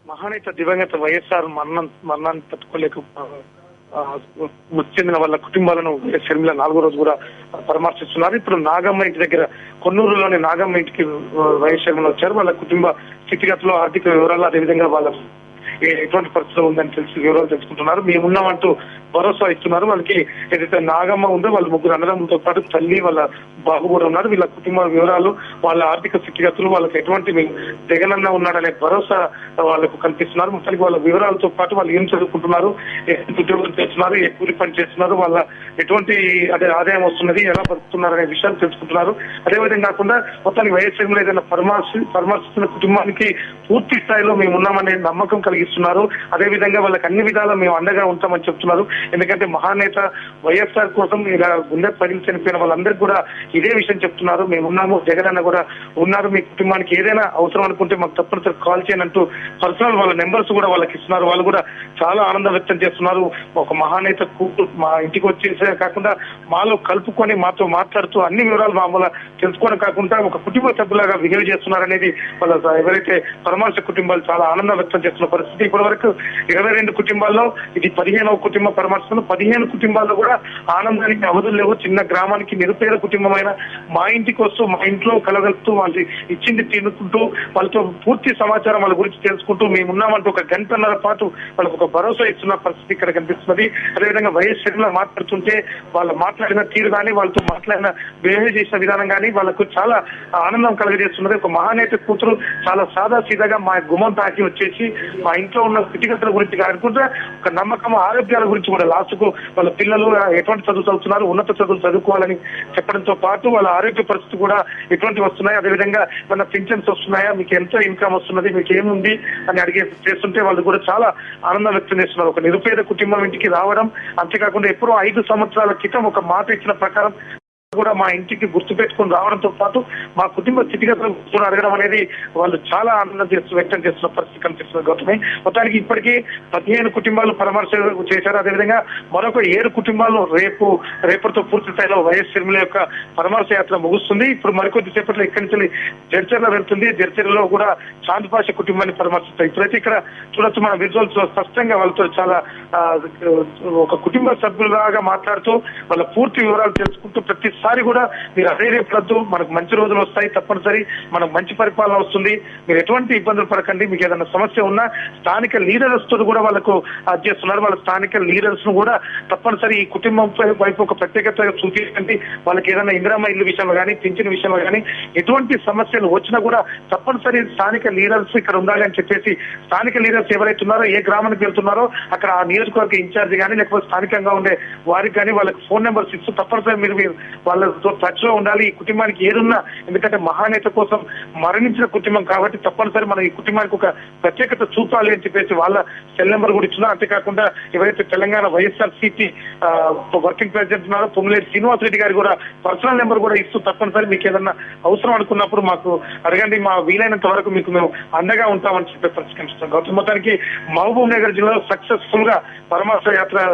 మహానేత దివంగత వైఎస్ఆర్ మరణాన్ని తట్టుకోలేక మృతి చెందిన వాళ్ళ కుటుంబాలను షర్మిల 4వ రోజు కూడా పరామర్శిస్తున్నారు. ఇప్పుడు నాగమ్మ ఇంటి దగ్గర కొన్నూరులోని నాగమ్మ ఇంటికి వైఎస్ షర్మిల వచ్చారు. వాళ్ళ కుటుంబ స్థితిగతులు, ఆర్థిక వివరాలు, అదేవిధంగా వాళ్ళ ఎటువంటి పరిస్థితులు ఉందని వివరాలు తెలుసుకుంటున్నారు. మేమున్నామంటూ భరోసా ఇస్తున్నారు. వాళ్ళకి ఏదైతే నాగమ్మ ఉందో వాళ్ళ ముగ్గురు అన్నదమ్ములతో పాటు తల్లి, వాళ్ళ బాబు కూడా ఉన్నారు. వీళ్ళ కుటుంబ వివరాలు, వాళ్ళ ఆర్థిక స్థితిగతులు, వాళ్ళకి ఎటువంటి జగనన్న ఉన్నాడనే భరోసా వాళ్ళకు కల్పిస్తున్నారు. మొత్తానికి వాళ్ళ వివరాలతో పాటు వాళ్ళు ఏం చదువుకుంటున్నారు, ఉద్యోగం చేస్తున్నారు, ఏ కూలి పని చేస్తున్నారు, వాళ్ళ ఎటువంటి ఆదాయం వస్తున్నది, ఎలా బతుకుతున్నారు అనే విషయాలు తెలుసుకుంటున్నారు. అదేవిధంగా కాకుండా మొత్తానికి వైఎస్ షర్మిల ఏదైనా పరామర్శిస్తున్న కుటుంబానికి పూర్తి స్థాయిలో మేము ఉన్నామనే నమ్మకం కలిగిస్తున్నారు. అదేవిధంగా వాళ్ళకి అన్ని విధాలా మేము అండగా ఉంటామని చెప్తున్నారు. ఎందుకంటే మహానేత వైఎస్ఆర్ కోసం ఇలా గుండె పగిలి చనిపోయిన వాళ్ళందరికీ కూడా ఇదే విషయం చెప్తున్నారు. మేము ఉన్నాము, జగన్ అన్న కూడా ఉన్నారు, మీ కుటుంబానికి ఏదైనా అవసరం అనుకుంటే మాకు తప్పనిసరి కాల్ చేయని అంటూ పర్సనల్ వాళ్ళ నెంబర్స్ కూడా వాళ్ళకి ఇస్తున్నారు. వాళ్ళు కూడా చాలా ఆనందం వ్యక్తం చేస్తున్నారు. ఒక మహానేత కూతురు మా ఇంటికి వచ్చేసే కాకుండా మాలో కలుపుకొని మాతో మాట్లాడుతూ అన్ని వివరాలు మామూలు తెలుసుకోవడం కాకుండా ఒక కుటుంబ సభ్యులాగా బిహేవ్ చేస్తున్నారు అనేది వాళ్ళ ఎవరైతే పరామర్శ కుటుంబాలు చాలా ఆనందం వ్యక్తం చేస్తున్న పరిస్థితి. ఇప్పటి వరకు 22 కుటుంబాల్లో ఇది 15వ కుటుంబ పరామర్శలు. 15 కుటుంబాల్లో కూడా ఆనందానికి అవధులు లేవు. చిన్న గ్రామానికి నిరుపేద కుటుంబమైన మా ఇంటికి వస్తూ మా ఇంట్లో కలగలుపుతూ వాళ్ళు ఇచ్చింది తినుకుంటూ వాళ్ళతో పూర్తి సమాచారం వాళ్ళ గురించి తెలుసుకుంటూ మేమున్నామంటూ ఒక గంటన్నర పాటు వాళ్ళకు ఒక భరోసా ఇస్తున్న పరిస్థితి ఇక్కడ కనిపిస్తున్నది. అదేవిధంగా వైఎస్ షర్మిల మాట్లాడుతుంటే వాళ్ళు మాట్లాడిన తీరు కానీ, వాళ్ళతో మాట్లాడిన బిహేవ్ చేసిన విధానం కానీ వాళ్ళకు చాలా ఆనందం కలగజేస్తున్నది. ఒక మహానేత కూతురు చాలా సాదా సీదాగా మా గుమ్మం తాకి వచ్చేసి మా ఇంట్లో ఉన్న స్థితిగతుల గురించి కాకుండా ఒక నమ్మకం, ఆరోగ్యాల గురించి కూడా లాస్ట్ కు వాళ్ళ పిల్లలు ఎటువంటి చదువు చదువుతున్నారు, ఉన్నత చదువులు చదువుకోవాలని చెప్పడంతో పాటు వాళ్ళ ఆరోగ్య పరిస్థితి కూడా ఎటువంటి వస్తున్నాయి, అదేవిధంగా మన పింఛన్స్ వస్తున్నాయా, మీకు ఎంత ఇన్కమ్ వస్తున్నది, మీకు ఏముంది అని అడిగే చేస్తుంటే వాళ్ళు కూడా చాలా ఆనందం వ్యక్తం చేస్తున్నారు. ఒక నిరుపేద కుటుంబం ఇంటికి రావడం, అంతేకాకుండా ఎప్పుడో 5 సంవత్సరాల క్రితం ఒక మాట ఇచ్చిన ప్రకారం కూడా మా ఇంటికి గుర్తు పెట్టుకుని రావడంతో పాటు మా కుటుంబ స్థితిగతులు అడగడం అనేది వాళ్ళు చాలా ఆనందం వ్యక్తం చేస్తున్న పరిస్థితి కనిపిస్తుంది. గౌతమి, మొత్తానికి ఇప్పటికీ 15 కుటుంబాలు పరామర్శ చేశారు. అదేవిధంగా మరొక 7 కుటుంబాలు రేపటితో పూర్తి స్థాయిలో వైఎస్ షర్మిల యొక్క పరామర్శ యాత్ర ముగుస్తుంది. ఇప్పుడు మరికొద్ది సేపట్లో ఇక్కడి నుంచి జడ్చర్ల వెళ్తుంది. జడ్చర్లలో కూడా చాంద్ పాషా కుటుంబాన్ని పరామర్శిస్తారు. ఇప్పుడైతే ఇక్కడ చూడొచ్చు మన విజువల్స్ స్పష్టంగా వాళ్ళతో చాలా ఒక కుటుంబ సభ్యులాగా మాట్లాడుతూ వాళ్ళ పూర్తి వివరాలు తెలుసుకుంటూ ప్రతిసారి కూడా మీరు అధైర్యపడద్దు, మనకు మంచి రోజులు వస్తాయి, తప్పనిసరి మనకు మంచి పరిపాలన వస్తుంది, మీరు ఎటువంటి ఇబ్బందులు పడకండి, మీకు ఏదైనా సమస్య ఉన్నా స్థానిక లీడర్స్ తో కూడా వాళ్ళకు చేస్తున్నారు. వాళ్ళ స్థానిక లీడర్స్ ను కూడా తప్పనిసరి ఈ కుటుంబం వైపు ఒక ప్రత్యేకత చూపించండి. వాళ్ళకి ఏదైనా ఇందిరమ్మ ఇల్లు విషయంలో కానీ, పింఛన్ విషయంలో కానీ ఎటువంటి సమస్యలు వచ్చినా కూడా తప్పనిసరి స్థానిక లీడర్స్ ఇక్కడ ఉండాలి అని చెప్పేసి స్థానిక లీడర్స్ ఎవరైతే ఉన్నారో, ఏ గ్రామానికి వెళ్తున్నారో అక్కడ ఆ నియోజకవర్గ ఇన్ఛార్జ్ కానీ లేకపోతే స్థానికంగా ఉండే వారికి కానీ వాళ్ళకి ఫోన్ నెంబర్స్ ఇస్తూ తప్పనిసరి మీరు వాళ్ళతో టచ్ లో ఉండాలి. ఈ కుటుంబానికి ఏదున్నా, ఎందుకంటే మహానేత కోసం మరణించిన కుటుంబం కాబట్టి తప్పనిసరి మనం ఈ కుటుంబానికి ఒక ప్రత్యేకత చూపాలి అని చెప్పేసి వాళ్ళ సెల్ నెంబర్ కూడా ఇచ్చున్నారు. అంతేకాకుండా ఎవరైతే తెలంగాణ వైఎస్ఆర్సీపీ వర్కింగ్ ప్రెసిడెంట్ ఉన్నారో పొంగులేటి శ్రీనివాస్ రెడ్డి గారు కూడా పర్సనల్ నెంబర్ కూడా ఇస్తూ తప్పనిసరి మీకు ఏదన్నా అవసరం అనుకున్నప్పుడు మాకు అడగండి, మా వీలైనంత వరకు మీకు మేము అండగా ఉంటామని చెప్పే పరిస్థితి కనిపిస్తాం. గౌతమ్, మొత్తానికి మహబూబ్ నగర్ జిల్లాలో సక్సెస్ఫుల్ గా పరామర్శ యాత్ర